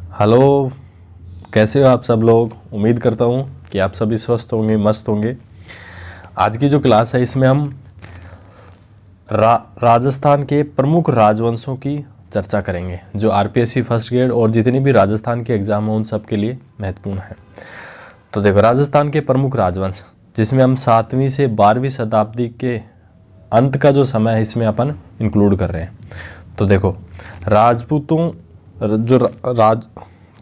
Hello, कैसे हो आप सब लोग। उम्मीद करता हूँ कि आप सभी स्वस्थ होंगे, मस्त होंगे। आज की जो क्लास है इसमें हम राजस्थान के प्रमुख राजवंशों की चर्चा करेंगे जो आरपीएससी फर्स्ट ग्रेड और जितनी भी राजस्थान के एग्ज़ाम हैं उन सब के लिए महत्वपूर्ण है। तो देखो, राजस्थान के प्रमुख राजवंश जिसमें हम 7वीं से 12वीं शताब्दी के अंत का जो समय है इसमें अपन इंक्लूड कर रहे हैं। तो देखो, राजपूतों जो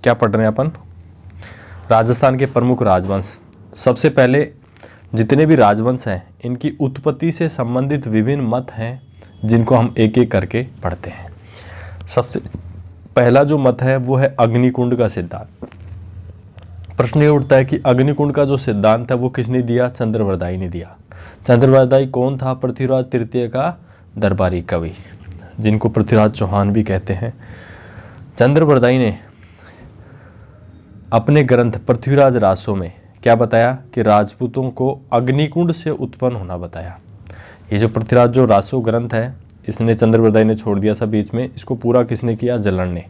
क्या पढ़ रहे हैं अपन, राजस्थान के प्रमुख राजवंश। सबसे पहले जितने भी राजवंश हैं इनकी उत्पत्ति से संबंधित विभिन्न मत हैं जिनको हम एक एक करके पढ़ते हैं। सबसे पहला जो मत है वो है अग्निकुंड का सिद्धांत। प्रश्न ये उठता है कि अग्निकुंड का जो सिद्धांत है वो किसने दिया? चंद्रवरदाई ने दिया। चंद्रवरदाई कौन था? पृथ्वीराज तृतीय का दरबारी कवि, जिनको पृथ्वीराज चौहान भी कहते हैं। चंद्रवरदाई ने अपने ग्रंथ पृथ्वीराज रासो में क्या बताया कि राजपूतों को अग्निकुंड से उत्पन्न होना बताया। ये जो पृथ्वीराज जो रासो ग्रंथ है इसने चंद्रवरदाई ने छोड़ दिया था बीच में, इसको पूरा किसने किया? जलन ने।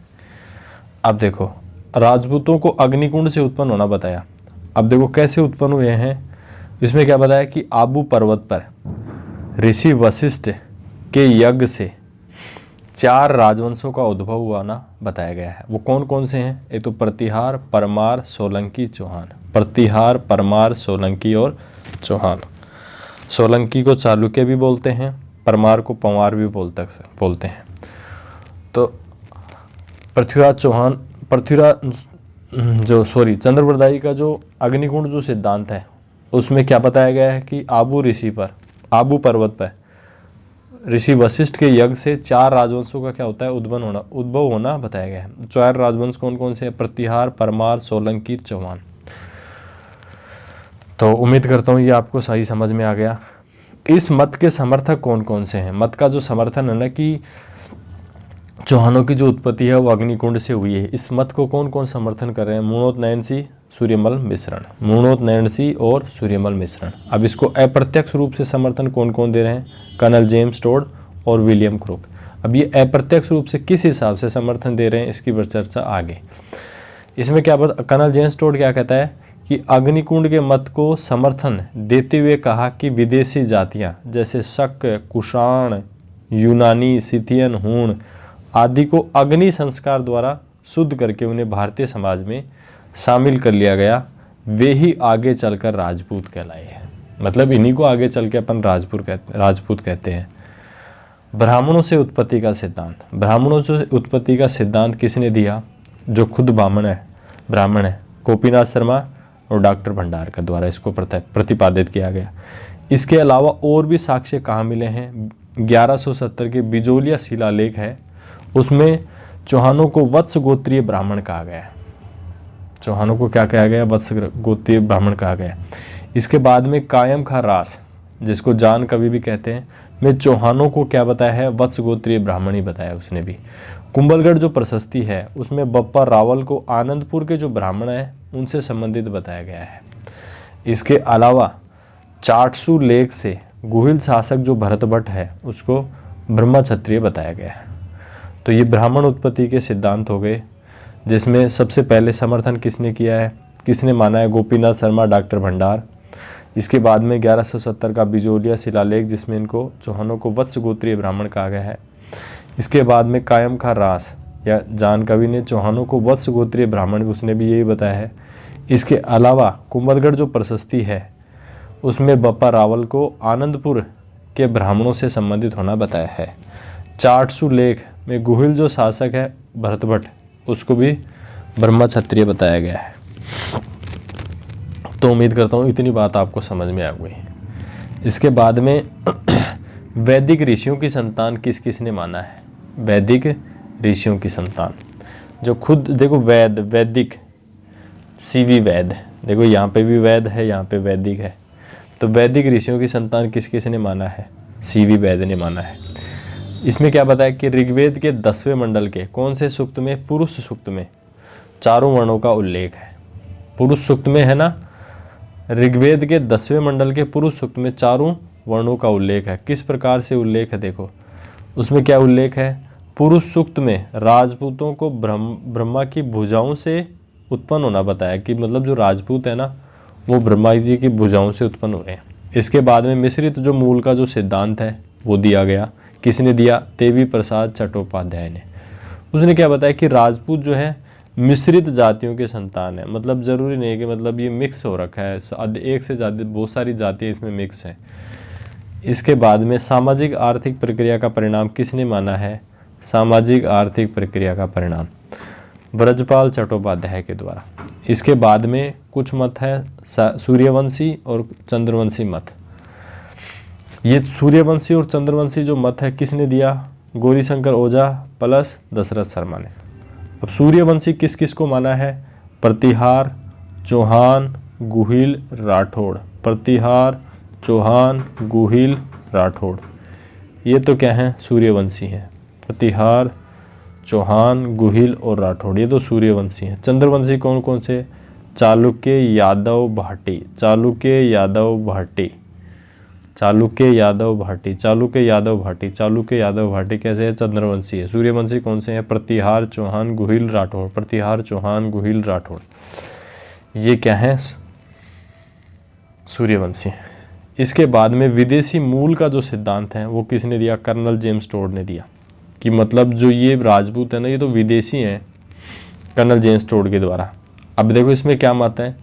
अब देखो, राजपूतों को अग्निकुंड से उत्पन्न होना बताया। अब देखो कैसे उत्पन्न हुए हैं। इसमें क्या बताया कि आबू पर्वत पर ऋषि वशिष्ठ के यज्ञ से 4 राजवंशों का उद्भव हुआ ना बताया गया है। वो कौन कौन से हैं? एक तो प्रतिहार, परमार, सोलंकी, चौहान। प्रतिहार, परमार, सोलंकी और चौहान। सोलंकी को चालुक्य भी बोलते हैं, परमार को पंवार भी बोलते हैं। तो चंद्रवरदाई का जो अग्निकुंड जो सिद्धांत है उसमें क्या बताया गया है कि आबू पर्वत पर ऋषि वशिष्ठ के यज्ञ से 4 राजवंशों का क्या होता है? उद्भव होना बताया गया है। 4 राजवंश कौन कौन से हैं? प्रतिहार, परमार, सोलंकी, चौहान। तो उम्मीद करता हूँ ये आपको सही समझ में आ गया। इस मत के समर्थक कौन कौन से हैं? मत का जो समर्थन है ना कि चौहानों की जो उत्पत्ति है वो अग्निकुंड से हुई है, इस मत को कौन कौन समर्थन कर रहे हैं? मूणोत नयनसी, सूर्यमल मिश्रण। मूणोत नयनसी और सूर्यमल मिश्रण। अब इसको अप्रत्यक्ष रूप से समर्थन कौन कौन दे रहे हैं? कर्नल जेम्स टोड और विलियम क्रूक। अब ये अप्रत्यक्ष रूप से किस हिसाब से समर्थन दे रहे हैं इसकी चर्चा आगे। इसमें क्या कर्नल जेम्स टोड क्या कहता है कि अग्निकुंड के मत को समर्थन देते हुए कहा कि विदेशी जातियाँ जैसे शक, कुषाण, यूनानी, सिथियन, हूण आदि को अग्नि संस्कार द्वारा शुद्ध करके उन्हें भारतीय समाज में शामिल कर लिया गया, वे ही आगे चलकर राजपूत कहलाए हैं। मतलब इन्हीं को आगे चल के अपन राजपूत कहते हैं। ब्राह्मणों से उत्पत्ति का सिद्धांत। ब्राह्मणों से उत्पत्ति का सिद्धांत किसने दिया? जो खुद ब्राह्मण है, गोपीनाथ शर्मा और डॉक्टर भंडारकर द्वारा इसको प्रतिपादित किया गया। इसके अलावा और भी साक्ष्य कहाँ मिले हैं? 1170 के बिजोलिया शिलालेख है, उसमें चौहानों को वत्स गोत्रीय ब्राह्मण कहा गया है। चौहानों को क्या कहा गया? वत्स गोत्रीय ब्राह्मण कहा गया। इसके बाद में कायम खा रास, जिसको जान कवि भी कहते हैं, में चौहानों को क्या बताया है? वत्स गोत्रीय ब्राह्मण ही बताया उसने भी। कुंभलगढ़ जो प्रशस्ति है उसमें बप्पा रावल को आनंदपुर के जो ब्राह्मण हैं उनसे संबंधित बताया गया है। इसके अलावा चाटसू लेख से गुहिल शासक जो भरत भट्ट है उसको ब्रह्म क्षत्रिय बताया गया है। तो ये ब्राह्मण उत्पत्ति के सिद्धांत हो गए, जिसमें सबसे पहले समर्थन किसने किया है, किसने माना है? गोपीनाथ शर्मा, डॉक्टर भंडार। इसके बाद में 1170 का बिजोलिया शिलालेख जिसमें इनको चौहानों को वत्स गोत्रीय ब्राह्मण कहा गया है। इसके बाद में कायम खा रास या जान कवि ने चौहानों को वत्स गोत्रीय ब्राह्मण, उसने भी यही बताया है। इसके अलावा कुंभलगढ़ जो प्रशस्ति है उसमें बप्पा रावल को आनंदपुर के ब्राह्मणों से संबंधित होना बताया है। चाटसू लेख में गुहिल जो शासक है भरत भट्ट उसको भी ब्रह्म क्षत्रिय बताया गया है। तो उम्मीद करता हूँ इतनी बात आपको समझ में आ गई। इसके बाद में वैदिक ऋषियों की संतान किस किस ने माना है? वैदिक ऋषियों की संतान जो खुद देखो वैदिक सीवी वैद, देखो यहाँ पे भी वैद है, यहाँ पे वैदिक है। तो वैदिक ऋषियों की संतान किस किस ने माना है? सीवी वैद ने माना है। इसमें क्या बताया कि ऋग्वेद के 10वें मंडल के कौन से सूक्त में? पुरुष सूक्त में 4 वर्णों का उल्लेख है। पुरुष सूक्त में है ना, ऋग्वेद के 10वें मंडल के पुरुष सूक्त में 4 वर्णों का उल्लेख है। किस प्रकार से उल्लेख है? देखो उसमें क्या उल्लेख है? पुरुष सूक्त में राजपूतों को ब्रह्मा की भुजाओं से उत्पन्न होना बताया, कि मतलब जो राजपूत है ना वो ब्रह्मा जी की भुजाओं से उत्पन्न हुए हैं। इसके बाद में मिश्रित जो मूल का जो सिद्धांत है वो दिया गया। किसने दिया? देवी प्रसाद चट्टोपाध्याय ने। उसने क्या बताया कि राजपूत जो है मिश्रित जातियों के संतान है, मतलब ज़रूरी नहीं है कि मतलब ये मिक्स हो रखा है, एक से ज़्यादा बहुत सारी जातियाँ इसमें मिक्स हैं। इसके बाद में सामाजिक आर्थिक प्रक्रिया का परिणाम किसने माना है? सामाजिक आर्थिक प्रक्रिया का परिणाम ब्रजपाल चट्टोपाध्याय के द्वारा। इसके बाद में कुछ मत है सूर्यवंशी और चंद्रवंशी मत। ये सूर्यवंशी और चंद्रवंशी जो मत है किसने दिया? गौरीशंकर ओझा प्लस दशरथ शर्मा ने। अब सूर्यवंशी किस किस को माना है? प्रतिहार, चौहान, गुहिल, राठौड़। प्रतिहार, चौहान, गुहिल, राठौड़, ये तो क्या है? सूर्यवंशी हैं। प्रतिहार, चौहान, गुहिल और राठौड़, ये तो सूर्यवंशी हैं। चंद्रवंशी कौन कौन से? चालुक्य, यादव, भाटी। चालुक्य, यादव, भाटी। चालुक्य, यादव, भाटी। चालुक्य, यादव, भाटी। चालुक्य, यादव, भाटी कैसे है? चंद्रवंशी है। सूर्यवंशी कौन से हैं? प्रतिहार, चौहान, गुहिल, राठौड़। प्रतिहार, चौहान, गुहिल, राठौड़, ये क्या है? सूर्यवंशी। इसके बाद में विदेशी मूल का जो सिद्धांत है वो किसने दिया? कर्नल जेम्स टोड ने दिया, कि मतलब जो ये राजपूत है ना ये तो विदेशी हैं, कर्नल जेम्स टोड के द्वारा। अब देखो इसमें क्या मत है?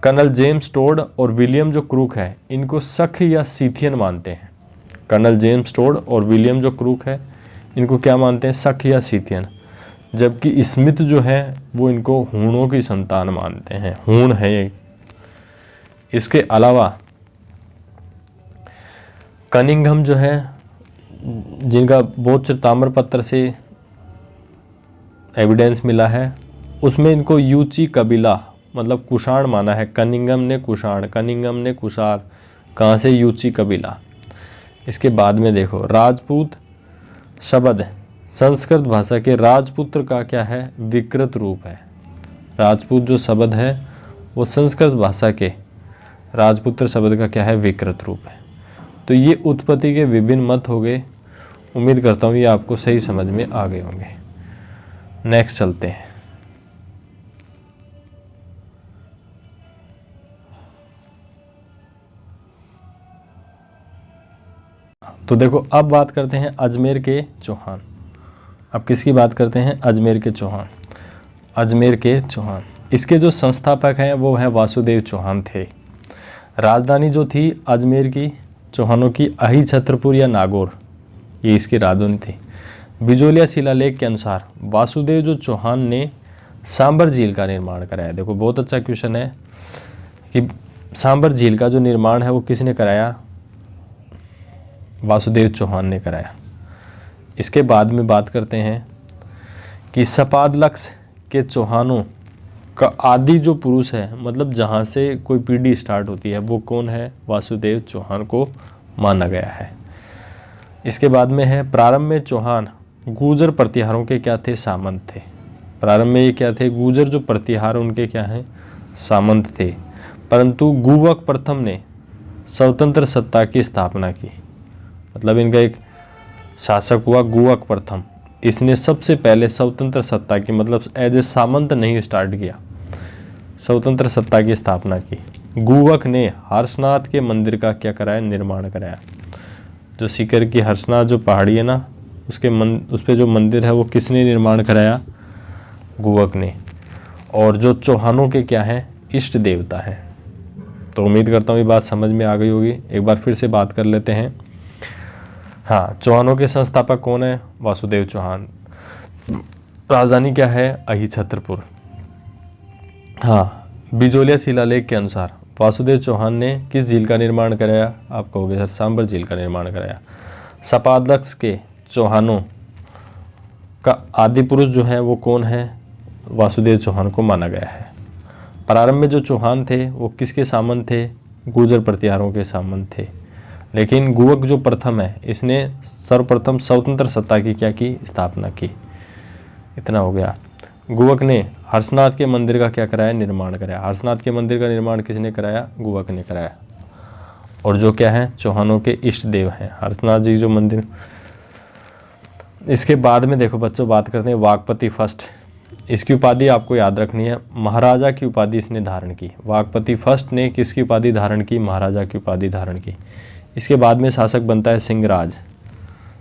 कर्नल जेम्स टोड और विलियम जो क्रूक है इनको सख या सीथियन मानते हैं। कर्नल जेम्स टोड और विलियम जो क्रूक है इनको क्या मानते हैं? सख या सीथियन। जबकि स्मिथ जो है वो इनको हूणों की संतान मानते हैं, हूण है ये। इसके अलावा कनिंघम जो है, जिनका बोध ताम्रपत्र से एविडेंस मिला है, उसमें इनको यूची कबीला मतलब कुषाण माना है। कनिंघम ने कुषाण, कनिंघम ने कुषाण, कहाँ से? यूची कबीला। इसके बाद में देखो राजपूत शब्द संस्कृत भाषा के राजपुत्र का क्या है? विकृत रूप है। राजपूत जो शब्द है वो संस्कृत भाषा के राजपुत्र शब्द का क्या है? विकृत रूप है। तो ये उत्पत्ति के विभिन्न मत हो गए। उम्मीद करता हूँ ये आपको सही समझ में आ गए होंगे। नेक्स्ट चलते हैं। तो देखो अब बात करते हैं अजमेर के चौहान। अब किसकी बात करते हैं? अजमेर के चौहान। अजमेर के चौहान, इसके जो संस्थापक हैं वो है वासुदेव चौहान थे। राजधानी जो थी अजमेर की चौहानों की अही छत्रपुर या नागौर, ये इसकी राजधानी थी। बिजोलिया शिलालेख के अनुसार वासुदेव जो चौहान ने सांबर झील का निर्माण कराया। देखो बहुत अच्छा क्वेश्चन है कि सांबर झील का जो निर्माण है वो किसने कराया? वासुदेव चौहान ने कराया। इसके बाद में बात करते हैं कि सपादलक्ष के चौहानों का आदि जो पुरुष है, मतलब जहाँ से कोई पीढ़ी स्टार्ट होती है, वो कौन है? वासुदेव चौहान को माना गया है। इसके बाद में है प्रारंभ में चौहान गुर्जर प्रतिहारों के क्या थे? सामंत थे। प्रारंभ में ये क्या थे? गुर्जर जो प्रतिहार उनके क्या हैं? सामंत थे। परंतु गुवक प्रथम ने स्वतंत्र सत्ता की स्थापना की, मतलब इनका एक शासक हुआ गुवक प्रथम, इसने सबसे पहले स्वतंत्र सत्ता की, मतलब एज ए सामंत नहीं स्टार्ट किया, स्वतंत्र सत्ता की स्थापना की। गुवक ने हर्षनाथ के मंदिर का क्या कराया? निर्माण कराया। जो सीकर की हर्षनाथ जो पहाड़ी है ना उस पे जो मंदिर है वो किसने निर्माण कराया? गुवक ने। और जो चौहानों के क्या है? इष्ट देवता है। तो उम्मीद करता हूँ ये बात समझ में आ गई होगी। एक बार फिर से बात कर लेते हैं। हाँ, चौहानों के संस्थापक कौन है? वासुदेव चौहान। राजधानी क्या है? अही छत्रपुर। हाँ, बिजोलिया शिलालेख के अनुसार वासुदेव चौहान ने किस झील का निर्माण कराया? आप कहोगे सर सांबर झील का निर्माण कराया। सपादलक्ष के चौहानों का आदि पुरुष जो है वो कौन है? वासुदेव चौहान को माना गया है। प्रारंभ में जो चौहान थे वो किसके सामंत थे? गुर्जर प्रतिहारों के सामंत थे। लेकिन गुवक जो प्रथम है इसने सर्वप्रथम स्वतंत्र सत्ता की क्या की? स्थापना की। इतना हो गया। गुवक ने हर्षनाथ के मंदिर का क्या कराया? निर्माण कराया। हर्षनाथ के मंदिर का निर्माण किसने कराया? गुवक ने कराया। और जो क्या है? चौहानों के इष्ट देव हैं। हर्षनाथ जी जो मंदिर, इसके बाद में देखो बच्चों बात करते हैं वाकपति फर्स्ट। इसकी उपाधि आपको याद रखनी है, महाराजा की उपाधि इसने धारण की। वाकपति फर्स्ट ने किसकी उपाधि धारण की? महाराजा की उपाधि धारण की। इसके बाद में शासक बनता है सिंहराज।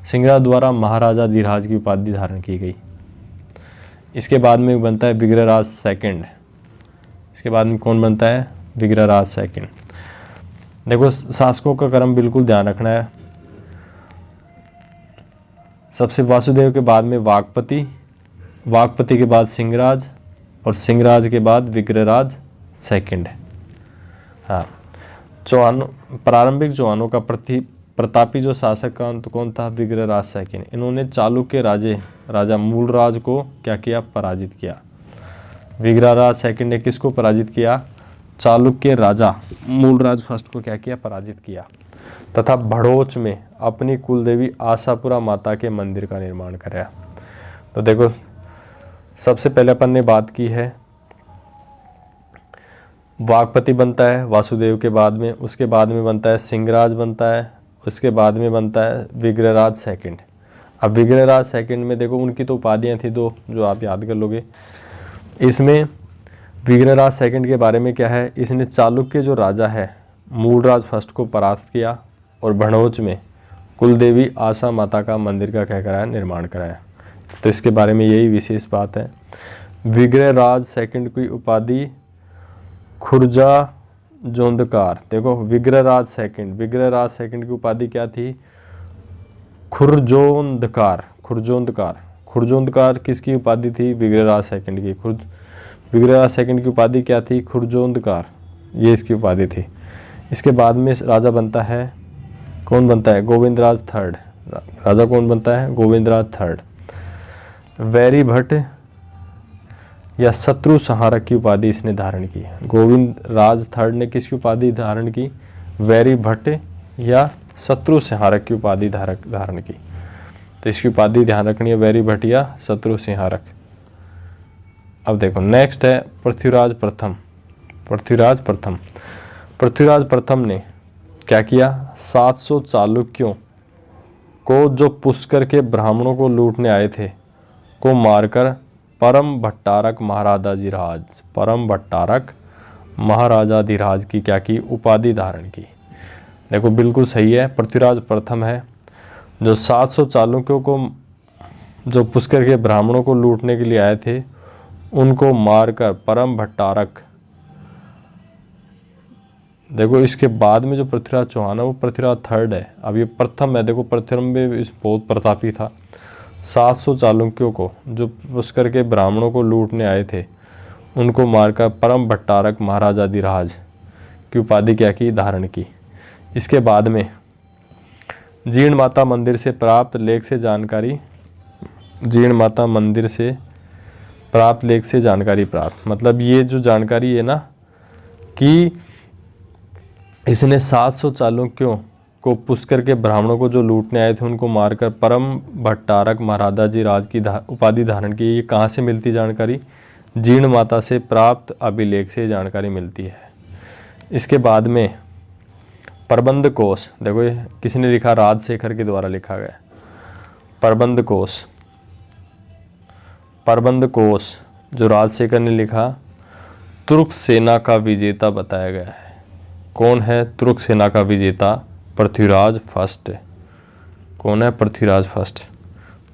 सिंहराज द्वारा महाराजा धीराज की उपाधि धारण की गई। इसके बाद में बनता है विग्रहराज सेकंड। इसके बाद में कौन बनता है? विग्रहराज सेकंड। देखो शासकों का क्रम बिल्कुल ध्यान रखना है। सबसे वासुदेव के बाद में वाकपति, वाकपति के बाद सिंहराज और सिंहराज के बाद विग्रहराज सेकंड। हाँ, चौहानों, प्रारंभिक चौहानों का प्रतापी जो शासक का अंत कौन था? विग्रहराज सेकंड। इन्होंने चालुक्य राजा मूलराज को क्या किया? पराजित किया। विग्रहराज सेकंड ने किसको पराजित किया? चालुक्य राजा मूलराज फर्स्ट को क्या किया? पराजित किया। तथा भड़ोच में अपनी कुलदेवी आशापुरा माता के मंदिर का निर्माण कराया। तो देखो सबसे पहले अपन ने बात की है वाकपति बनता है वासुदेव के बाद में, उसके बाद में बनता है सिंहराज बनता है, उसके बाद में बनता है विग्रहराज सेकंड। अब विग्रहराज सेकंड में देखो उनकी तो उपाधियां थी दो जो आप याद कर लोगे। इसमें विग्रहराज सेकंड के बारे में क्या है? इसने चालुक्य जो राजा है मूलराज फर्स्ट को परास्त किया और भड़ोच में कुलदेवी आशा माता का मंदिर का क्या कराया? निर्माण कराया। तो इसके बारे में यही विशेष बात है। विग्रहराज सेकंड की उपाधि खुर्जा जोंदकार। देखो विग्रहराज सेकंड की उपाधि क्या थी? खुरजोंदकार। खुरजोंदकार किसकी उपाधि थी? विग्रहराज सेकंड की। विग्रहराज सेकंड की उपाधि क्या थी? खुरजोंदकार, ये इसकी उपाधि थी। इसके बाद में राजा बनता है, कौन बनता है? गोविंदराज थर्ड। राजा कौन बनता है? गोविंदराज थर्ड। वैरी भट्ट या शत्रु संहारक की उपाधि इसने धारण की। गोविंदराज थर्ड ने किसकी उपाधि धारण की? वैरी भट्ट या शत्रु संहारक की उपाधि धारण की। तो इसकी उपाधि ध्यान रखनी है, वैरी भट्ट या शत्रु संहारक। अब देखो नेक्स्ट है पृथ्वीराज प्रथम। पृथ्वीराज प्रथम ने क्या किया? 700 चालुक्यों को जो पुष्कर के ब्राह्मणों को लूटने आए थे को मारकर परम भट्टारक महाराजाधिराज की क्या की? उपाधि धारण की। देखो बिल्कुल सही है, पृथ्वीराज प्रथम है जो 700 चालुक्यों को जो पुष्कर के ब्राह्मणों को लूटने के लिए आए थे उनको मारकर परम भट्टारक। देखो इसके बाद में जो पृथ्वीराज चौहान है वो पृथ्वीराज थर्ड है। अब ये प्रथम है, देखो प्रथम में इस बहुत प्रतापी था। 700 चालुक्यों को जो पुष्कर के ब्राह्मणों को लूटने आए थे उनको मारकर परम भट्टारक महाराजाधिराज की उपाधि क्या की? धारण की। इसके बाद में जीर्ण माता मंदिर से प्राप्त लेख से जानकारी प्राप्त, मतलब ये जो जानकारी है ना कि इसने 700 चालुक्यों को पुष्कर के ब्राह्मणों को जो लूटने आए थे उनको मारकर परम भट्टारक महाराजाधिराज की उपाधि धारण की। ये कहाँ से मिलती जानकारी? जीर्ण माता से प्राप्त अभिलेख से जानकारी मिलती है। इसके बाद में प्रबंध कोश, देखो ये किसने लिखा? राजशेखर के द्वारा लिखा गया। प्रबंध कोश जो राजशेखर ने लिखा तुर्क सेना का विजेता बताया गया है। कौन है तुर्क सेना का विजेता? पृथ्वीराज फर्स्ट। कौन है? पृथ्वीराज फर्स्ट।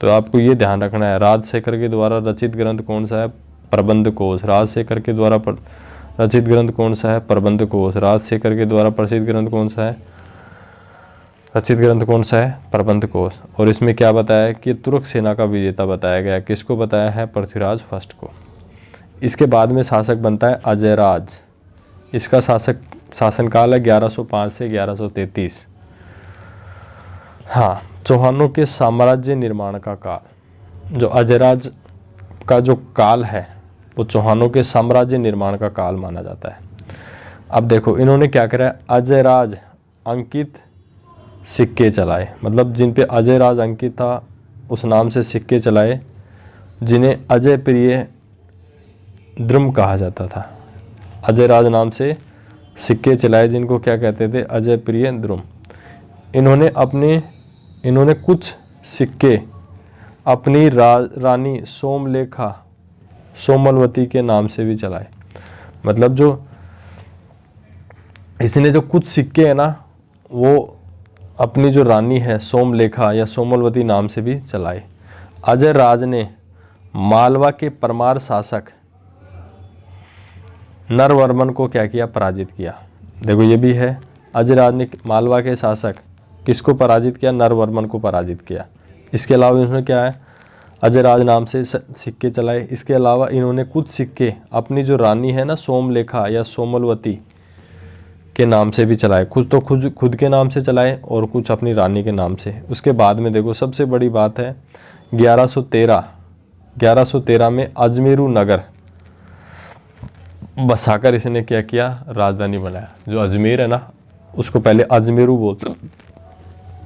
तो आपको ये ध्यान रखना है, राजशेखर के द्वारा रचित ग्रंथ कौन सा है? प्रबंध कोश। राजशेखर के द्वारा रचित ग्रंथ कौन सा है? प्रबंध कोश। राजशेखर के द्वारा प्रसिद्ध ग्रंथ कौन सा है? रचित ग्रंथ कौन सा है? प्रबंध कोश। और इसमें क्या बताया है कि तुर्क सेना का विजेता बताया गया है। किसको बताया है? पृथ्वीराज फर्स्ट को। इसके बाद में शासक बनता है अजयराज। इसका शासनकाल है 1105 से 1133। हाँ, चौहानों के साम्राज्य निर्माण का काल, जो अजयराज का जो काल है वो चौहानों के साम्राज्य निर्माण का काल माना जाता है। अब देखो इन्होंने क्या करा? अजयराज अंकित सिक्के चलाए, मतलब जिन पे अजयराज अंकित था उस नाम से सिक्के चलाए, जिन्हें अजय प्रिय द्रुम कहा जाता था। अजयराज नाम से सिक्के चलाए जिनको क्या कहते थे? अजय प्रिय द्रुम। इन्होंने कुछ सिक्के अपनी रानी सोमलेखा सोमलवती के नाम से भी चलाए। मतलब जो इसने जो कुछ सिक्के हैं ना वो अपनी जो रानी है सोमलेखा या सोमलवती नाम से भी चलाए। अजय राज ने मालवा के परमार शासक नरवर्मन को क्या किया, पराजित किया। देखो ये भी है, अजय राज ने मालवा के शासक किसको पराजित किया, नरवर्मन को पराजित किया। इसके अलावा इन्होंने क्या है, अजय राज नाम से सिक्के चलाए। इसके अलावा इन्होंने कुछ सिक्के अपनी जो रानी है ना सोमलेखा या सोमलवती के नाम से भी चलाए। कुछ तो खुद के नाम से चलाए और कुछ अपनी रानी के नाम से। उसके बाद में देखो सबसे बड़ी बात है 1113 में अजमेरू नगर बसाकर इसने क्या किया, राजधानी बनाया। जो अजमेर है ना उसको पहले अजमेरू बोलते,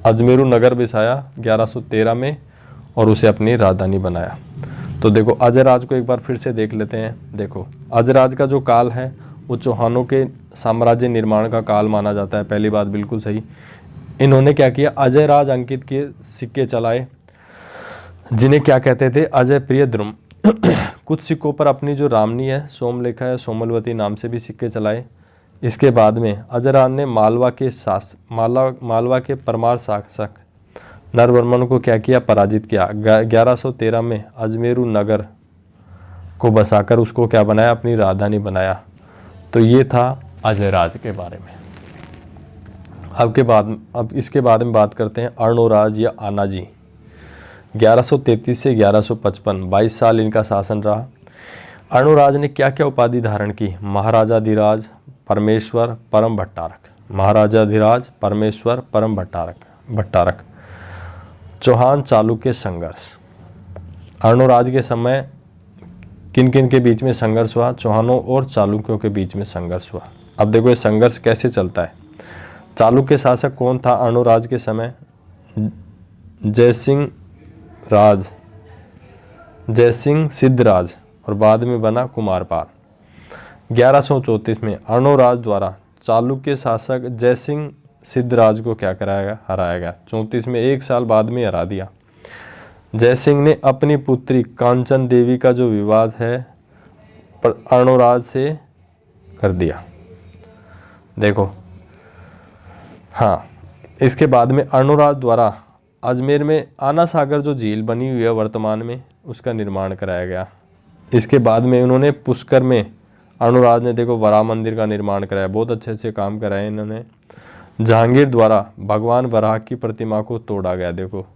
अजमेरू नगर बसाया 1113 में और उसे अपनी राजधानी बनाया। तो देखो अजय राज को एक बार फिर से देख लेते हैं। देखो अजय राज का जो काल है वो चौहानों के साम्राज्य निर्माण का काल माना जाता है। पहली बात बिल्कुल सही। इन्होंने क्या किया, अजय राज अंकित के सिक्के चलाए जिन्हें क्या कहते थे, अजय प्रिय द्रुम। कुछ सिक्कों पर अपनी जो रामनी है सोमलेखा या सोमलवती नाम से भी सिक्के चलाए। इसके बाद में अजय राज ने मालवा के परमार शासक नरवर्मन को क्या किया, पराजित किया। 1113 में अजमेरू नगर को बसाकर उसको क्या बनाया, अपनी राजधानी बनाया। तो ये था अजय राज के बारे में। अब इसके बाद में बात करते हैं अर्णोराज या आनाजी। 1133 से 1155 22 साल इनका शासन रहा। अर्णोराज ने क्या क्या उपाधि धारण की, महाराजाधिराज, परमेश्वर, परम भट्टारक। महाराजाधिराज, परमेश्वर, परम भट्टारक। चौहान चालुक्य संघर्ष। अर्णोराज के समय किन किन के बीच में संघर्ष हुआ, चौहानों और चालुक्यों के बीच में संघर्ष हुआ। अब देखो ये संघर्ष कैसे चलता है। चालुक्य शासक कौन था अर्णोराज के समय, जयसिंह सिद्धराज और बाद में बना कुमारपाल। 1134 में अर्णोराज द्वारा चालुक्य शासक जयसिंह सिद्धराज को क्या कराया, हराया गया। 34 में 1 साल बाद में हरा दिया। जयसिंह ने अपनी पुत्री कांचन देवी का जो विवाद है अर्णोराज से कर दिया। देखो हाँ, इसके बाद में अर्णोराज द्वारा अजमेर में आना सागर जो झील बनी हुई है वर्तमान में उसका निर्माण कराया गया। इसके बाद में उन्होंने पुष्कर में अर्णोराज ने देखो वराह मंदिर का निर्माण कराया। बहुत अच्छे अच्छे काम कराए इन्होंने। जहांगीर द्वारा भगवान वराह की प्रतिमा को तोड़ा गया। देखो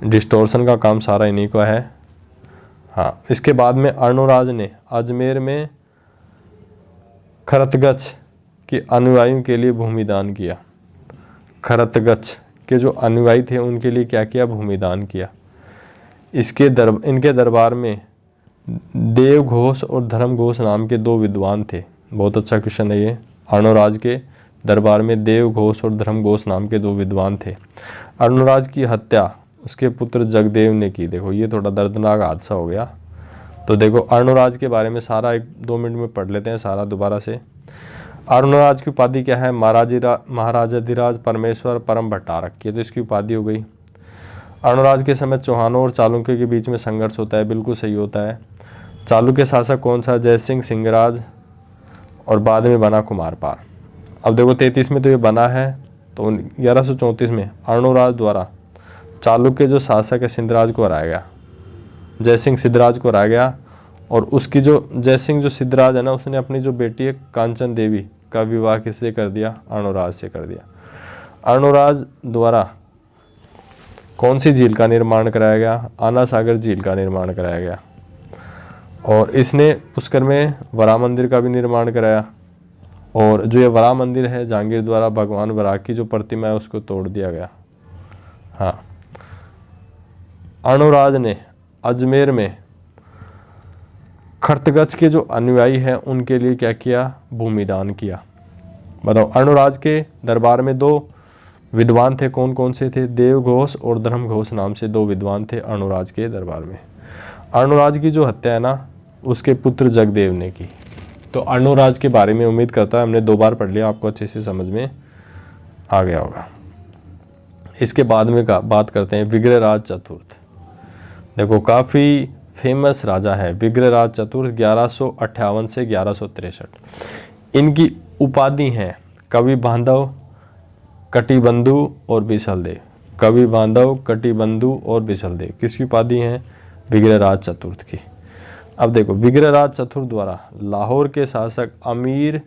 डिस्टोर्शन का काम सारा इन्हीं का है। हाँ, इसके बाद में अर्णोराज ने अजमेर में खरतगच्छ के अनुयायियों के लिए भूमिदान किया। खरतगच्छ के जो अनुयायी थे उनके लिए क्या किया, भूमिदान किया। इनके दरबार में देवघोष और धर्मघोष नाम के 2 विद्वान थे। बहुत अच्छा क्वेश्चन है ये। अर्णोराज के दरबार में देवघोष और धर्मघोष नाम के 2 विद्वान थे। अर्णोराज की हत्या उसके पुत्र जगदेव ने की। देखो ये थोड़ा दर्दनाक हादसा हो गया। तो देखो अर्णोराज के बारे में सारा 1-2 मिनट में पढ़ लेते हैं सारा दोबारा से। अर्णोराज की उपाधि क्या है, महाराजाधिराज, परमेश्वर, परम भट्टारक। ये तो इसकी उपाधि हो गई। अर्णोराज के समय चौहानों और चालुक्यों के बीच में संघर्ष होता है, बिल्कुल सही होता है। चालुक्य शासक कौन सा, जयसिंह सिंहराज और बाद में बना कुमारपाल। अब देखो 33 में तो ये बना है। तो 1134 में अर्णोराज द्वारा चालुक्य जो शासक है सिद्धराज को हराया गया, जयसिंह सिद्धराज को हराया गया। और उसकी जो जयसिंह जो सिद्धराज है ना उसने अपनी जो बेटी है कांचन देवी का विवाह किससे कर दिया, अर्णोराज से कर दिया। अर्णोराज द्वारा कौन सी झील का निर्माण कराया गया, आना सागर झील का निर्माण कराया गया। और इसने पुष्कर में वराह मंदिर का भी निर्माण कराया। और जो ये वराह मंदिर है जहांगीर द्वारा भगवान वराह की जो प्रतिमा है उसको तोड़ दिया गया। हाँ, अर्णोराज ने अजमेर में खरतगच्छ के जो अनुयायी हैं उनके लिए क्या किया, भूमिदान किया। बताओ अर्णोराज के दरबार में 2 विद्वान थे, कौन कौन से थे, देवघोष और धर्मघोष नाम से 2 विद्वान थे अर्णोराज के दरबार में। अर्णोराज की जो हत्या है ना उसके पुत्र जगदेव ने की। तो अर्णोराज के बारे में उम्मीद करता है हमने 2 बार पढ़ लिया, आपको अच्छे से समझ में आ गया होगा। इसके बाद में बात करते हैं विग्रहराज चतुर्थ। देखो काफ़ी फेमस राजा है विग्रहराज चतुर्थ 1158 से 1163। इनकी उपाधि हैं कवि बांधव, कटिबंधु और बिसलदेव। कवि बांधव, कटिबंधु और बिसलदेव किसकी उपाधि हैं? विग्रहराज चतुर्थ की। अब देखो विग्रहराज चतुर्थ द्वारा लाहौर के शासक अमीर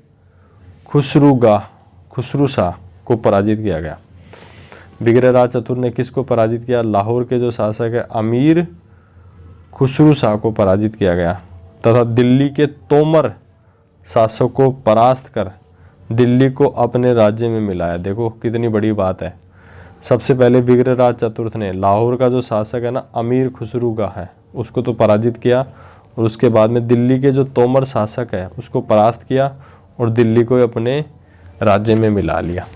खुसरू शाह को पराजित किया गया। विग्रहराज चतुर्थ ने किसको पराजित किया? लाहौर के जो शासक है अमीर खुसरू शाह को पराजित किया गया तथा दिल्ली के तोमर शासक को परास्त कर दिल्ली को अपने राज्य में मिलाया। देखो कितनी बड़ी बात है। सबसे पहले विग्रहराज चतुर्थ ने लाहौर का जो शासक है ना अमीर खुसरू शाह है उसको तो पराजित किया, और उसके बाद में दिल्ली के जो तोमर शासक है उसको परास्त किया और दिल्ली को अपने राज्य में मिला लिया।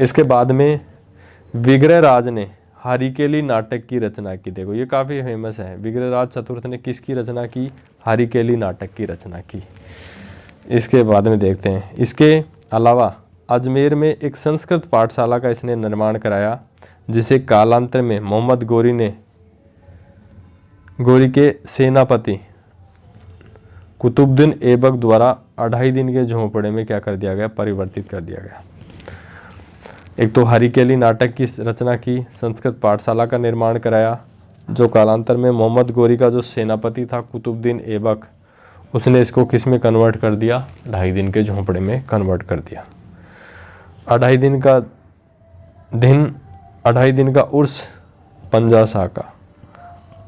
इसके बाद में विग्रहराज ने हरिकेली नाटक की रचना की। देखो ये काफ़ी फेमस है। विग्रहराज चतुर्थ ने किसकी रचना की? हरिकेली नाटक की रचना की। इसके बाद में देखते हैं, इसके अलावा अजमेर में एक संस्कृत पाठशाला का इसने निर्माण कराया जिसे कालांतर में मोहम्मद गोरी के सेनापति कुतुबुद्दीन ऐबक द्वारा 2.5 दिन के झोंपड़े में क्या कर दिया गया? परिवर्तित कर दिया गया। एक तो हरिकेली नाटक की रचना की, संस्कृत पाठशाला का निर्माण कराया, जो कालांतर में मोहम्मद गोरी का जो सेनापति था कुतुबुद्दीन ऐबक उसने इसको किस में कन्वर्ट कर दिया? 2.5 दिन के झोंपड़े में कन्वर्ट कर दिया। 2.5 दिन का उर्स पंजा शाह का।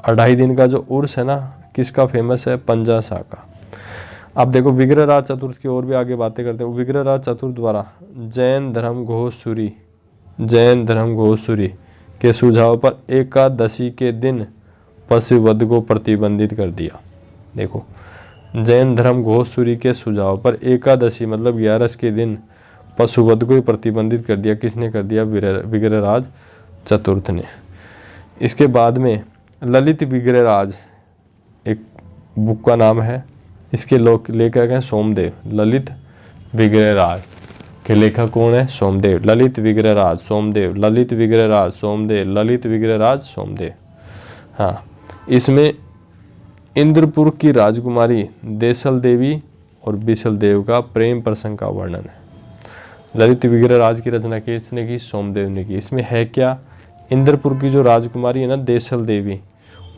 2.5 दिन का जो उर्स है ना किसका फेमस है? पंजा शाह का। अब देखो विग्रहराज चतुर्थ की और भी आगे बातें करते हैं। विग्रहराज चतुर्थ द्वारा जैन धर्म घोषसूरी के सुझाव पर एकादशी के दिन पशुवध को प्रतिबंधित कर दिया। देखो जैन धर्म घोषसूरी के सुझाव पर एकादशी मतलब 11 के दिन पशुवध को प्रतिबंधित कर दिया। किसने कर दिया? विग्रहराज चतुर्थ ने। इसके बाद में ललित विग्रहराज एक बुक का नाम है, इसके लेखक हैं सोमदेव। ललित विग्रहराज के लेखक कौन है? सोमदेव। ललित विग्रहराज सोमदेव, ललित विग्रहराज सोमदेव, ललित विग्रहराज सोमदेव। हाँ, इसमें इंद्रपुर की राजकुमारी देसल देवी और बिसल देव का प्रेम प्रसंग का वर्णन है। ललित विग्रहराज की रचना किसने की? सोमदेव ने की। इसमें है क्या? इंद्रपुर की जो राजकुमारी है ना देसल देवी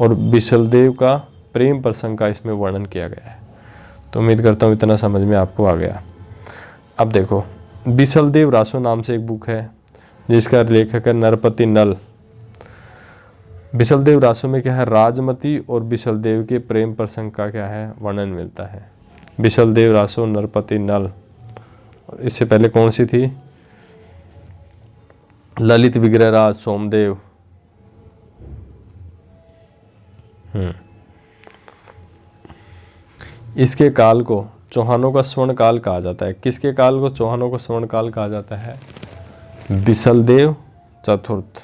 और बिसल देव का प्रेम प्रसंग का इसमें वर्णन किया गया है। तो उम्मीद करता हूँ इतना समझ में आपको आ गया। अब देखो बिसलदेव रासो नाम से एक बुक है जिसका लेखक है नरपति नल। बिसलदेव रासो में क्या है? राजमती और बिसलदेव के प्रेम प्रसंग का क्या है? वर्णन मिलता है। बिसलदेव रासो, नरपति नल। और इससे पहले कौन सी थी? ललित विग्रहराज सोमदेव। इसके काल को चौहानों का स्वर्ण काल कहा जाता है। किसके काल को चौहानों का स्वर्ण काल कहा जाता है? बिसलदेव चतुर्थ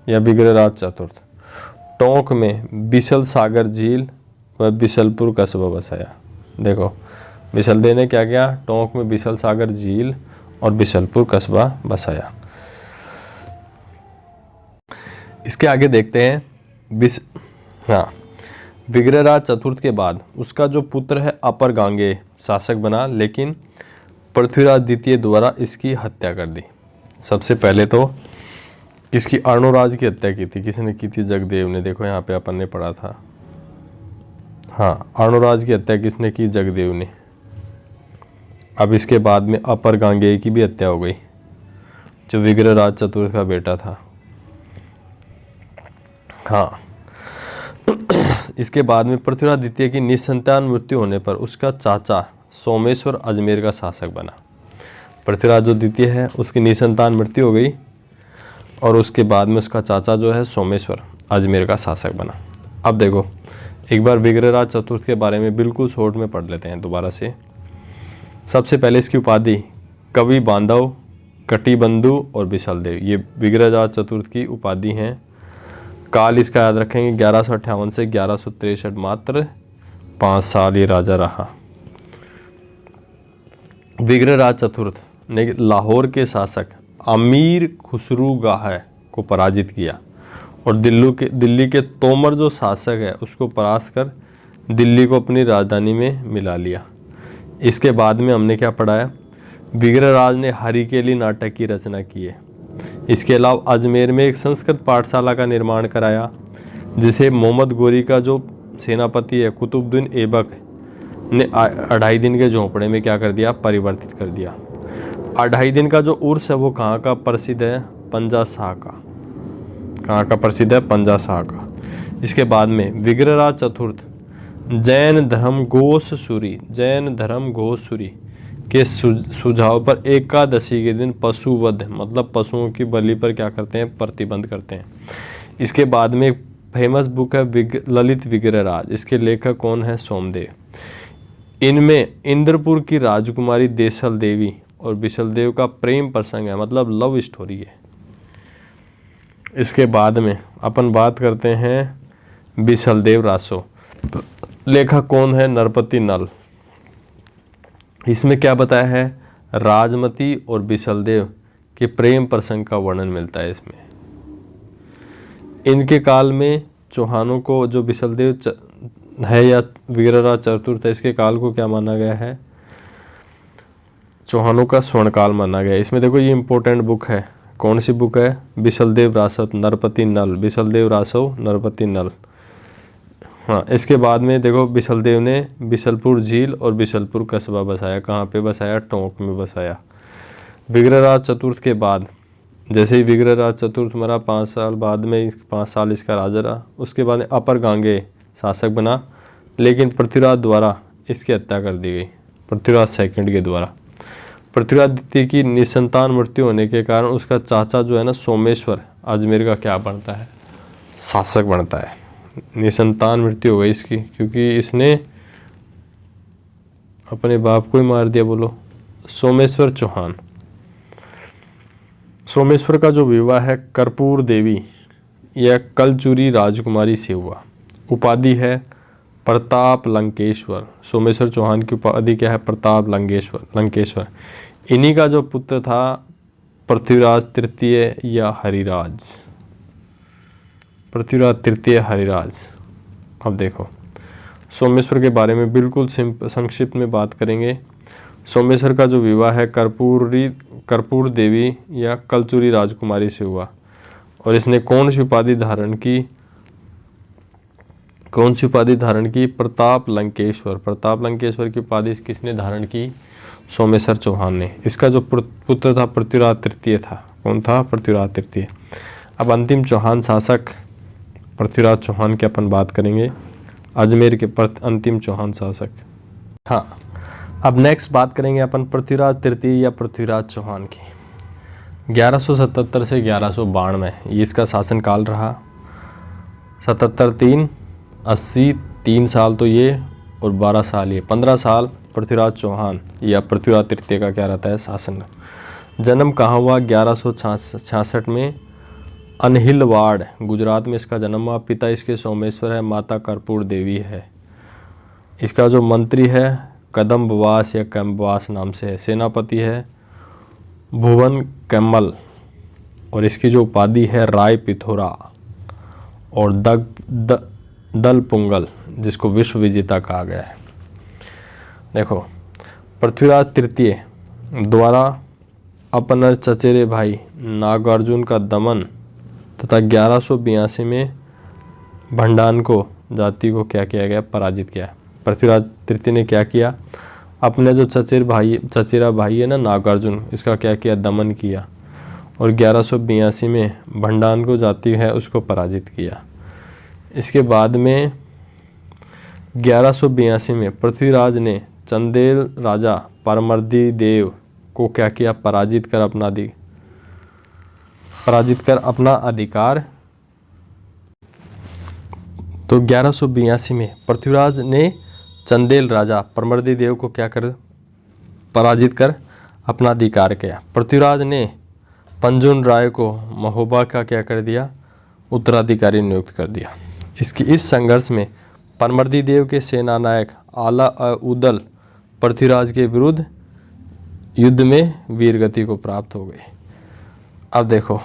या विग्रहराज चतुर्थ। टोंक में बिसल सागर झील व बिसलपुर कस्बा बसाया। देखो बिसलदेव ने क्या किया? टोंक में बिसल सागर झील और बिसलपुर कस्बा बसाया। इसके आगे देखते हैं विग्रहराज चतुर्थ के बाद उसका जो पुत्र है अपर गांगेय शासक बना, लेकिन पृथ्वीराज द्वितीय द्वारा इसकी हत्या कर दी। सबसे पहले तो किसकी? अर्णोराज की हत्या की थी। किसने की थी? जगदेव ने। देखो यहाँ पे अपन ने पढ़ा था। हाँ, अर्णोराज की हत्या किसने की? जगदेव ने। अब इसके बाद में अपर गांगेय की भी हत्या हो गई जो विग्रहराज चतुर्थ का बेटा था। हाँ, इसके बाद में पृथ्वीराज द्वितीय की निसंतान मृत्यु होने पर उसका चाचा सोमेश्वर अजमेर का शासक बना। पृथ्वीराज जो द्वितीय है उसकी निसंतान मृत्यु हो गई और उसके बाद में उसका चाचा जो है सोमेश्वर अजमेर का शासक बना। अब देखो एक बार विग्रहराज चतुर्थ के बारे में बिल्कुल शॉर्ट में पढ़ लेते हैं दोबारा से। सबसे पहले इसकी उपाधि कवि बांधव, कटिबंधु और बिसलदेव, ये विग्रहराज चतुर्थ की उपाधि हैं। काल इसका याद रखेंगे 1158 से 1163, मात्र 5 साल ये राजा रहा। विग्रहराज चतुर्थ ने लाहौर के शासक अमीर खुसरू शाह को पराजित किया और दिल्ली के तोमर जो शासक है उसको परास्त कर दिल्ली को अपनी राजधानी में मिला लिया। इसके बाद में हमने क्या पढ़ा है, विग्रहराज ने हरिकेली नाटक की रचना की है। इसके अलावा अजमेर में एक संस्कृत पाठशाला का निर्माण कराया, जिसे मोहम्मद गोरी का जो सेनापति है कुतुबुद्दीन ऐबक ने 2.5 दिन के झोंपड़े में क्या कर दिया, परिवर्तित कर दिया। 2.5 दिन का जो उर्स है वो कहाँ का प्रसिद्ध है, पंजा शाह का। कहाँ का प्रसिद्ध है, पंजा शाह का। इसके बाद में विग्रहराज चतुर्थ जैन धर्म घोषसूरी के सुझाव पर एकादशी के दिन पशुवध मतलब पशुओं की बलि पर क्या करते हैं, प्रतिबंध करते हैं। इसके बाद में एक फेमस बुक है ललित विग्रहराज। इसके लेखक कौन है, सोमदेव। इनमें इंद्रपुर की राजकुमारी देसल देवी और बिसल देव का प्रेम प्रसंग है, मतलब लव स्टोरी है। इसके बाद में अपन बात करते हैं बिसल देव रासो। लेखक कौन है, नरपति नल। इसमें क्या बताया है, राजमती और बिसलदेव के प्रेम प्रसंग का वर्णन मिलता है इसमें। इनके काल में चौहानों को, जो बिसलदेव है या विग्रहराज चतुर्थ है, इसके काल को क्या माना गया है, चौहानों का स्वर्णकाल माना गया है। इसमें देखो ये इंपॉर्टेंट बुक है, कौन सी बुक है, बिसलदेव रासत नरपति नल, बिसलदेव रासव नरपति नल। हाँ, इसके बाद में देखो बिसलदेव ने बिसलपुर झील और बिसलपुर कस्बा बसाया। कहाँ पे बसाया, टोंक में बसाया। विग्रहराज चतुर्थ के बाद, जैसे ही विग्रहराज चतुर्थ मरा 5 साल बाद में 5 साल इसका राजा रहा। उसके बाद अपर गांगे शासक बना, लेकिन पृथ्वीराज द्वारा इसकी हत्या कर दी गई, पृथ्वीराज सेकंड के द्वारा। पृथ्वीराज द्वितीय की निसंतान मृत्यु होने के कारण उसका चाचा जो है ना सोमेश्वर अजमेर का क्या बनता है, शासक बनता है। निसंतान मृत्यु हो गई इसकी, क्योंकि इसने अपने बाप को ही मार दिया। बोलो, सोमेश्वर चौहान। सोमेश्वर का जो विवाह है कर्पूर देवी या कलचुरी राजकुमारी से हुआ। उपाधि है प्रताप लंकेश्वर। सोमेश्वर चौहान की उपाधि क्या है, प्रताप लंकेश्वर। इन्हीं का जो पुत्र था पृथ्वीराज तृतीय या हरिराज, पृथ्वीराज तृतीय हरिराज। अब देखो सोमेश्वर के बारे में बिल्कुल संक्षिप्त में बात करेंगे। सोमेश्वर का जो विवाह है कर्पूर देवी या कलचुरी राजकुमारी से हुआ, और इसने कौन सी उपाधि धारण की, प्रताप लंकेश्वर की उपाधि किसने धारण की, सोमेश्वर चौहान ने। इसका जो पुत्र था पृथ्वीराज तृतीय था। कौन था, पृथ्वीराज तृतीय। अब अंतिम चौहान शासक पृथ्वीराज चौहान की अपन बात करेंगे, अजमेर के अंतिम चौहान शासक। हाँ, अब नेक्स्ट बात करेंगे अपन पृथ्वीराज तृतीय या पृथ्वीराज चौहान की। 1177 से 1192 ये इसका शासनकाल रहा। 77 80 3 साल तो ये और 12 साल ये, 15 साल पृथ्वीराज चौहान या पृथ्वीराज तृतीय का क्या रहता है, शासन। जन्म कहाँ हुआ, 1166 में अनहिलवाड़ गुजरात में इसका जन्म हुआ। पिता इसके सोमेश्वर है, माता कर्पूर देवी है। इसका जो मंत्री है कदम्बवास या कैम्बवास नाम से है। सेनापति है भुवन कैमल, और इसकी जो उपाधि है राय पिथोरा और दल पुंगल, जिसको विश्व विजेता कहा गया है। देखो पृथ्वीराज तृतीय द्वारा अपने चचेरे भाई नागार्जुन का दमन तथा 1182 में भंडानको जाति को क्या किया गया, पराजित किया। पृथ्वीराज तृतीय ने क्या किया, अपने जो चचेरा भाई है ना नागार्जुन, इसका क्या किया, दमन किया, और 1182 में भंडानको जाति है उसको पराजित किया। इसके बाद में 1182 में पृथ्वीराज ने चंदेल राजा परमर्दी देव को क्या किया, पराजित कर अपना अधिकार। तो 1182 में पृथ्वीराज ने चंदेल राजा परमर्दी देव को क्या कर, पराजित कर अपना अधिकार किया। पृथ्वीराज ने पंजुन राय को महोबा का क्या कर दिया, उत्तराधिकारी नियुक्त कर दिया। इस संघर्ष में परमर्दी देव के सेना नायक आला उदल पृथ्वीराज के विरुद्ध युद्ध में वीरगति को प्राप्त हो गए। अब देखो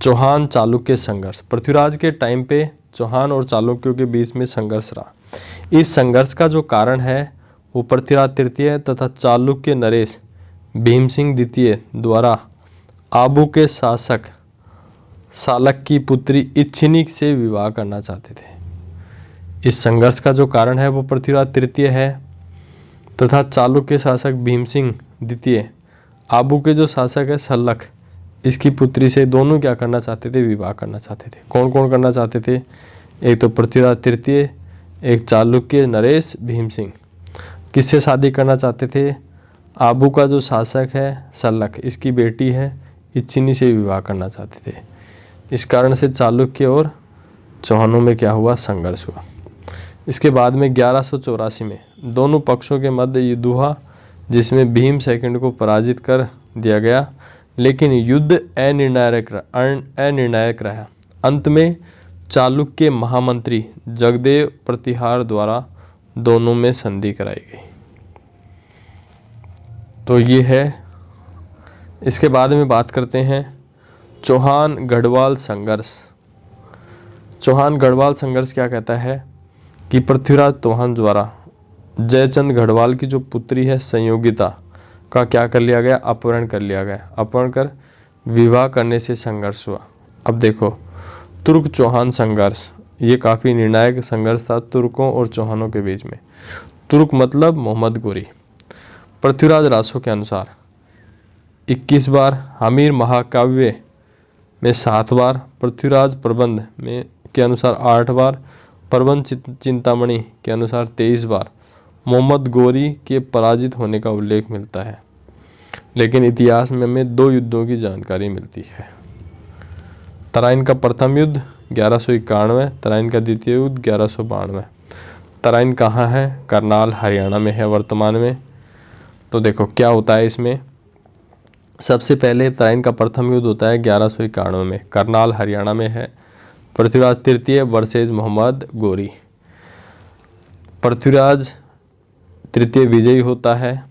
चौहान चालुक्य संघर्ष। पृथ्वीराज के टाइम पे चौहान और चालुक्यों के बीच में संघर्ष रहा। इस संघर्ष का जो कारण है वो पृथ्वीराज तृतीय तथा चालुक्य नरेश भीमसिंह द्वितीय द्वारा आबू के शासक सालक की पुत्री इच्छिनी से विवाह करना चाहते थे। इस संघर्ष का जो कारण है वो पृथ्वीराज तृतीय है तथा चालुक्य शासक भीमसिंह द्वितीय आबू के जो शासक है सल्लख, इसकी पुत्री से दोनों क्या करना चाहते थे, विवाह करना चाहते थे। कौन कौन करना चाहते थे, एक तो पृथ्वीराज तृतीय, एक चालुक्य नरेश भीमसिंह। किससे शादी करना चाहते थे, आबू का जो शासक है सल्लख, इसकी बेटी है इच्छिनी से विवाह करना चाहते थे। इस कारण से चालुक्य और चौहानों में क्या हुआ, संघर्ष हुआ। इसके बाद में 1184 में दोनों पक्षों के मध्य युद्ध हुआ जिसमें भीम सेकंड को पराजित कर दिया गया, लेकिन युद्ध अनिर्णायक रहा। अंत में चालुक्य महामंत्री जगदेव प्रतिहार द्वारा दोनों में संधि कराई गई। तो ये है। इसके बाद में बात करते हैं चौहान गढ़वाल संघर्ष। चौहान गढ़वाल संघर्ष क्या कहता है कि पृथ्वीराज चौहान द्वारा जयचंद गढ़वाल की जो पुत्री है संयोगिता का क्या कर लिया गया, अपहरण कर लिया गया। अपहरण कर विवाह करने से संघर्ष हुआ। अब देखो, तुर्क चौहान संघर्ष, ये काफ़ी निर्णायक संघर्ष था तुर्कों और चौहानों के बीच में। तुर्क मतलब मोहम्मद गोरी। पृथ्वीराज रासो के अनुसार 21 बार, हमीर महाकाव्य में 7 बार, पृथ्वीराज प्रबंध में के अनुसार 8 बार, प्रबंध चिंतामणि के अनुसार 23 बार मोहम्मद गोरी के पराजित होने का उल्लेख मिलता है। लेकिन इतिहास में हमें 2 युद्धों की जानकारी मिलती है। तराइन का प्रथम युद्ध 1191, तराइन का द्वितीय युद्ध 1192। तराइन कहाँ है, करनाल हरियाणा में है वर्तमान में। तो देखो क्या होता है इसमें, सबसे पहले तराइन का प्रथम युद्ध होता है 1191 में, करनाल हरियाणा में है। पृथ्वीराज तृतीय वर्सेज मोहम्मद गोरी। पृथ्वीराज तृतीय विजयी होता है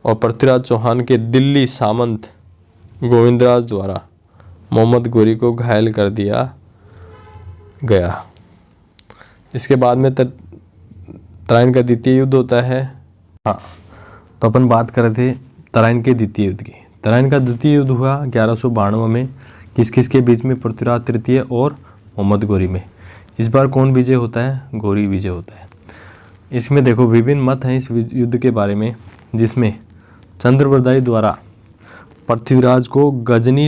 और पृथ्वीराज चौहान के दिल्ली सामंत गोविंदराज द्वारा मोहम्मद गोरी को घायल कर दिया गया। इसके बाद में तराइन का द्वितीय युद्ध होता है। हाँ, तो अपन बात कर रहे थे तराइन के द्वितीय युद्ध की। तराइन का द्वितीय युद्ध हुआ 1192 में। किस किस के बीच में, पृथ्वीराज तृतीय और मोहम्मद गोरी में। इस बार कौन विजय होता है, गोरी विजय होता है। इसमें देखो विभिन्न मत हैं इस युद्ध के बारे में, जिसमें चंद्रवरदाई द्वारा पृथ्वीराज को गजनी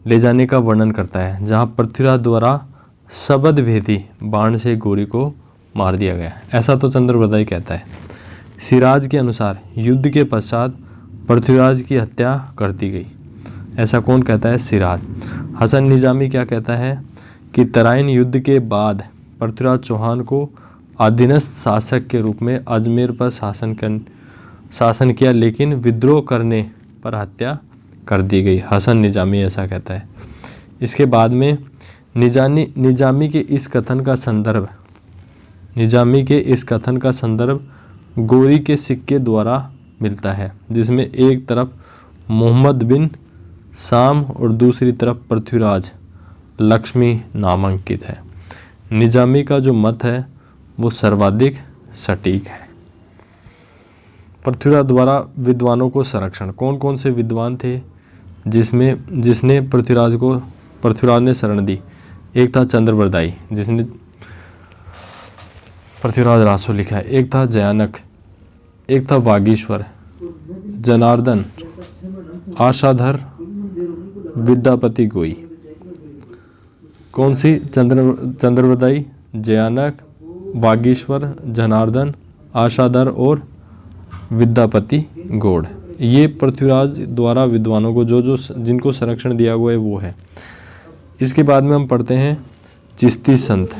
ले जाने का वर्णन करता है, जहां पृथ्वीराज द्वारा शबद भेदी बाण से गोरी को मार दिया गया। ऐसा तो चंद्रवरदाई कहता है। सिराज के अनुसार युद्ध के पश्चात पृथ्वीराज की हत्या कर दी गई। ऐसा कौन कहता है, सिराज। हसन निजामी क्या कहता है कि तराइन युद्ध के बाद पृथ्वीराज चौहान को अधीनस्थ शासक के रूप में अजमेर पर शासन किया, लेकिन विद्रोह करने पर हत्या कर दी गई। हसन निजामी ऐसा कहता है। इसके बाद में निजामी के इस कथन का संदर्भ गोरी के सिक्के द्वारा मिलता है, जिसमें एक तरफ मोहम्मद बिन शाम और दूसरी तरफ पृथ्वीराज लक्ष्मी नामांकित है। निजामी का जो मत है वो सर्वाधिक सटीक है। पृथ्वीराज द्वारा विद्वानों को संरक्षण, कौन कौन से विद्वान थे जिसने पृथ्वीराज ने शरण दी। एक था चंद्रवरदाई जिसने पृथ्वीराज रासो लिखा है, एक था जयानक, एक था वागीश्वर, जनार्दन, आशाधर, विद्यापति गोई। कौन सी, चंद्रवरदाई, जयानक, वागीश्वर, जनार्दन, आशाधर और विद्यापति गौड़। ये पृथ्वीराज द्वारा विद्वानों को जिनको संरक्षण दिया हुआ है वो है। इसके बाद में हम पढ़ते हैं चिश्ती संत।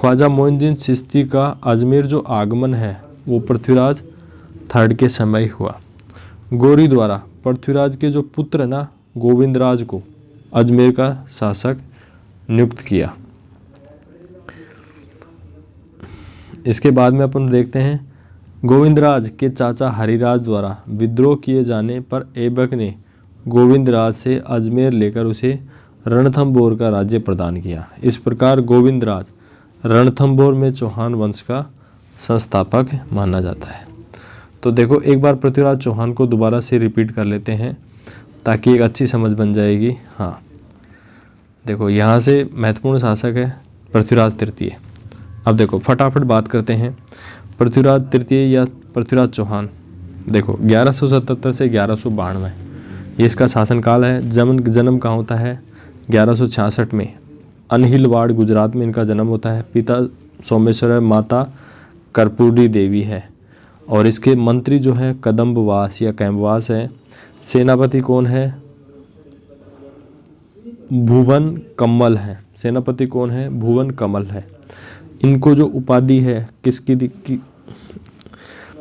ख्वाजा मोइनुद्दीन चिश्ती का अजमेर जो आगमन है वो पृथ्वीराज थर्ड के समय हुआ। गोरी द्वारा पृथ्वीराज के जो पुत्र ना गोविंदराज को अजमेर का शासक नियुक्त किया। इसके बाद में अपन देखते हैं गोविंदराज के चाचा हरिराज द्वारा विद्रोह किए जाने पर ऐबक ने गोविंदराज से अजमेर लेकर उसे रणथंभौर का राज्य प्रदान किया। इस प्रकार गोविंदराज रणथंभौर में चौहान वंश का संस्थापक माना जाता है। तो देखो एक बार पृथ्वीराज चौहान को दोबारा से रिपीट कर लेते हैं ताकि एक अच्छी समझ बन जाएगी। हाँ देखो यहाँ से महत्वपूर्ण शासक है पृथ्वीराज तृतीय। अब देखो फटाफट बात करते हैं पृथ्वीराज तृतीय या पृथ्वीराज चौहान। देखो 1177 से 1192 ये इसका शासनकाल है। जन्म कहाँ होता है? 1166 में अनहिलवाड़ गुजरात में इनका जन्म होता है। पिता सोमेश्वर है, माता कर्पूरी देवी है और इसके मंत्री जो है कदम्बवास या कैम्बवास है। सेनापति कौन है? भुवन कमल है। सेनापति कौन है? भुवन कमल है। इनको जो उपाधि है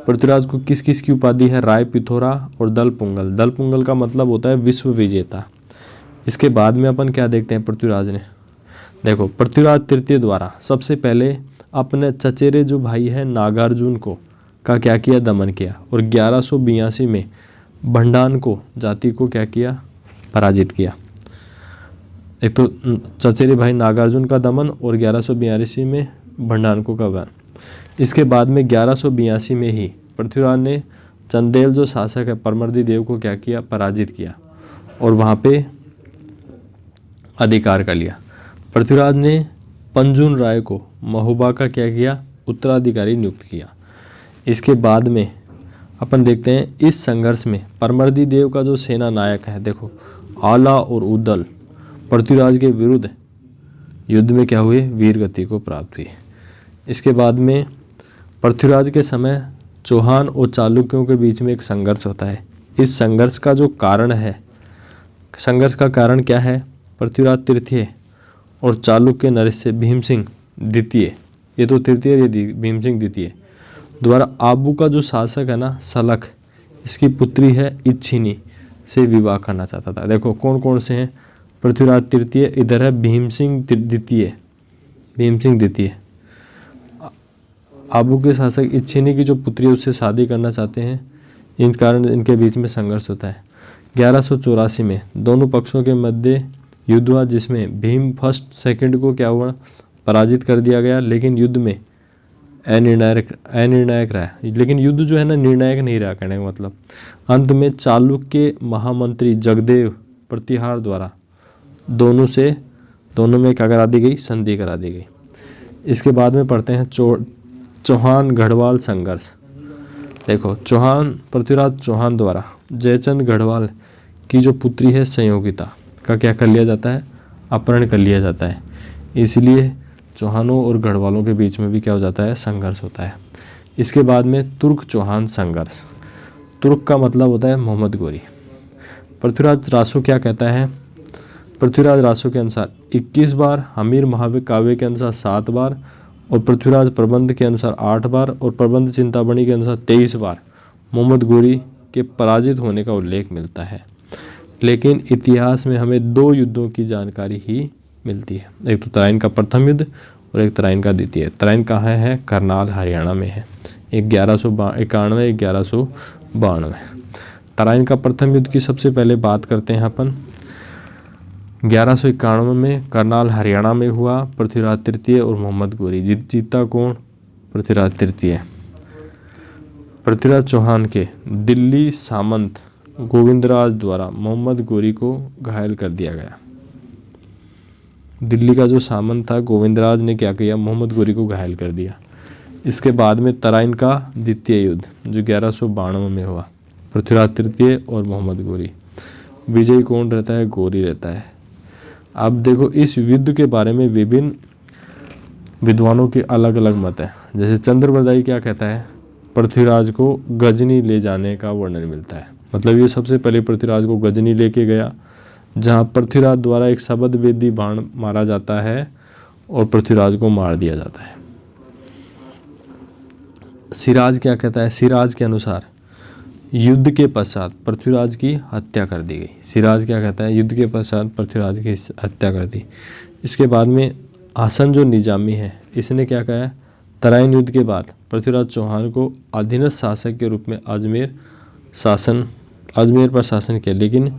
पृथ्वीराज को किस किस की उपाधि है? राय पिथौरा और दल पुंगल। दल पुंगल का मतलब होता है विश्व विजेता। इसके बाद में अपन क्या देखते हैं पृथ्वीराज ने? देखो पृथ्वीराज तृतीय द्वारा सबसे पहले अपने चचेरे जो भाई है नागार्जुन को का क्या किया? दमन किया। और 1182 में भंडानको जाति को क्या किया? पराजित किया। एक तो चचेरे भाई नागार्जुन का दमन और 1182 में भंडानको का वध। इसके बाद में 1182 में ही पृथ्वीराज ने चंदेल जो शासक है परमर्दी देव को क्या किया? पराजित किया और वहाँ पे अधिकार कर लिया। पृथ्वीराज ने पंजुन राय को महोबा का क्या किया? उत्तराधिकारी नियुक्त किया। इसके बाद में अपन देखते हैं इस संघर्ष में परमर्दी देव का जो सेना नायक है, देखो आला और उदल पृथ्वीराज के विरुद्ध युद्ध में क्या हुए? वीर गति को प्राप्त हुई। इसके बाद में पृथ्वीराज के समय चौहान और चालुक्यों के बीच में एक संघर्ष होता है। इस संघर्ष का जो कारण है, संघर्ष का कारण क्या है? पृथ्वीराज तृतीय और चालुक्य नरेश भीमसिंह द्वितीय, ये तो तृतीय ये भीमसिंह द्वितीय द्वारा आबू का जो शासक है ना सलख, इसकी पुत्री है इच्छिनी से विवाह करना चाहता था। देखो कौन कौन से हैं? पृथ्वीराज तृतीय, इधर है भीमसिंह द्वितीय। भीमसिंह द्वितीय आबू के शासक इच्छिनी की जो पुत्री है उससे शादी करना चाहते हैं। इन कारण इनके बीच में संघर्ष होता है। 1184 में दोनों पक्षों के मध्य युद्ध हुआ जिसमें भीम फर्स्ट सेकंड को क्या हुआ? पराजित कर दिया गया। लेकिन युद्ध में अनिर्णायक रहा। लेकिन युद्ध जो है ना निर्णायक नहीं रहा, कहने का मतलब। अंत में चालुक्य महामंत्री जगदेव प्रतिहार द्वारा दोनों में क्या करा दी गई? संधि करा दी गई। इसके बाद में पढ़ते हैं चौहान गढ़वाल संघर्ष। देखो पृथ्वीराज चौहान द्वारा जयचंद गढ़वाल की जो पुत्री है संयोगिता का क्या कर लिया जाता है? अपहरण कर लिया जाता है। इसलिए चौहानों और गढ़वालों के बीच में भी क्या हो जाता है? संघर्ष होता है। इसके बाद में तुर्क चौहान संघर्ष। तुर्क का मतलब होता है मोहम्मद गोरी। पृथ्वीराज रासो क्या कहता है? पृथ्वीराज रासो के अनुसार 21 बार, हमीर महाकाव्य के अनुसार 7 बार और पृथ्वीराज प्रबंध के अनुसार 8 बार और प्रबंध चिंतामणि के अनुसार 23 बार मोहम्मद गोरी के पराजित होने का उल्लेख मिलता है। लेकिन इतिहास में हमें 2 युद्धों की जानकारी ही मिलती है। एक तो तराइन का प्रथम युद्ध और एक तराइन का द्वितीय। तराइन कहाँ है? करनाल हरियाणा में है। 1191 1192। तराइन का प्रथम युद्ध की सबसे पहले बात करते हैं अपन। 1191 में करनाल हरियाणा में हुआ। पृथ्वीराज तृतीय और मोहम्मद गोरी। जीता कौन? पृथ्वीराज तृतीय। पृथ्वीराज चौहान के दिल्ली सामंत गोविंदराज द्वारा मोहम्मद गोरी को घायल कर दिया गया। दिल्ली का जो सामंत था गोविंदराज ने क्या किया? मोहम्मद गोरी को घायल कर दिया। इसके बाद में तराइन का द्वितीय युद्ध जो 1192 में हुआ। पृथ्वीराज तृतीय और मोहम्मद गोरी। विजयी कौन रहता है? गोरी रहता है। अब देखो इस युद्ध के बारे में विभिन्न विद्वानों के अलग अलग मत है। जैसे चंद्रबरदाई क्या कहता है? पृथ्वीराज को गजनी ले जाने का वर्णन मिलता है। मतलब ये सबसे पहले पृथ्वीराज को गजनी लेके गया, जहाँ पृथ्वीराज द्वारा एक शब्द वेदी बाण मारा जाता है और पृथ्वीराज को मार दिया जाता है। सिराज क्या कहता है? सिराज के अनुसार युद्ध के पश्चात पृथ्वीराज की हत्या कर दी गई। सिराज क्या कहता है? युद्ध के पश्चात पृथ्वीराज की हत्या कर दी। इसके बाद में हसन जो निजामी है इसने क्या कहा? तराइन युद्ध के बाद पृथ्वीराज चौहान को अधीनस्थ शासक के रूप में अजमेर पर शासन किया, लेकिन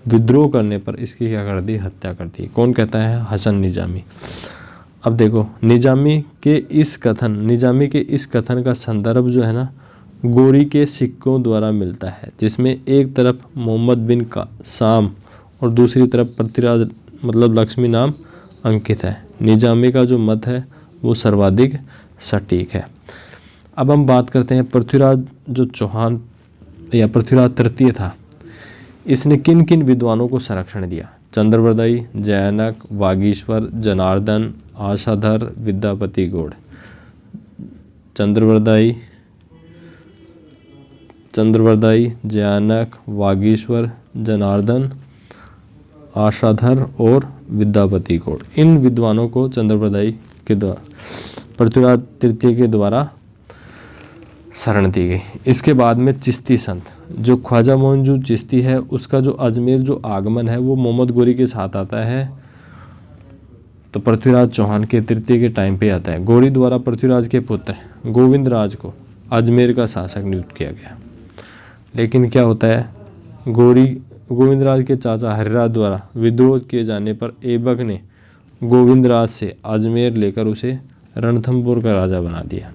विद्रोह करने पर इसकी क्या कर दी, हत्या कर दी। कौन कहता है, हसन निजामी। अब देखो निजामी के इस कथन का संदर्भ जो है ना गोरी के सिक्कों द्वारा मिलता है, जिसमें एक तरफ मोहम्मद बिन साम और दूसरी तरफ पृथ्वीराज मतलब लक्ष्मी नाम अंकित है। निजामी का जो मत है वो सर्वाधिक सटीक है। अब हम बात करते हैं पृथ्वीराज जो चौहान या पृथ्वीराज तृतीय था, इसने किन किन विद्वानों को संरक्षण दिया। चंद्रवरदाई, जयानक, वागीश्वर, जनार्दन, आशाधर, विद्यापति गौड़। चंद्रवरदाई, जयानक, वागीश्वर, जनार्दन, आशाधर और विद्यापति गौड़। इन विद्वानों को चंद्रवरदाई के द्वारा पृथ्वीराज तृतीय के द्वारा शरण दी गई। इसके बाद में चिश्ती संत, जो ख्वाजा मोइनुद्दीन चिश्ती है, उसका जो अजमेर जो आगमन है वो मोहम्मद गोरी के साथ आता है, तो पृथ्वीराज चौहान के तृतीय के टाइम पे आता है। गोरी द्वारा पृथ्वीराज के पुत्र गोविंद राज को अजमेर का शासक नियुक्त किया गया। लेकिन क्या होता है, गोविंद राज के चाचा हरिराज द्वारा विद्रोह किए जाने पर ऐबक ने गोविंद राज से अजमेर लेकर उसे रणथंभौर का राजा बना दिया।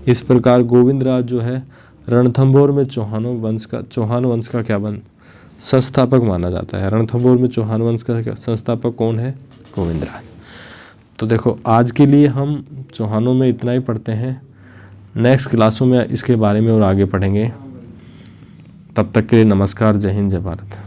इस प्रकार गोविंद राज जो है रणथंभौर में चौहान वंश का क्या संस्थापक माना जाता है। रणथंभौर में चौहान वंश का संस्थापक कौन है, गोविंद राज। तो देखो आज के लिए हम चौहानों में इतना ही पढ़ते हैं, नेक्स्ट क्लासों में इसके बारे में और आगे पढ़ेंगे। तब तक के लिए नमस्कार, जय हिंद, जय भारत।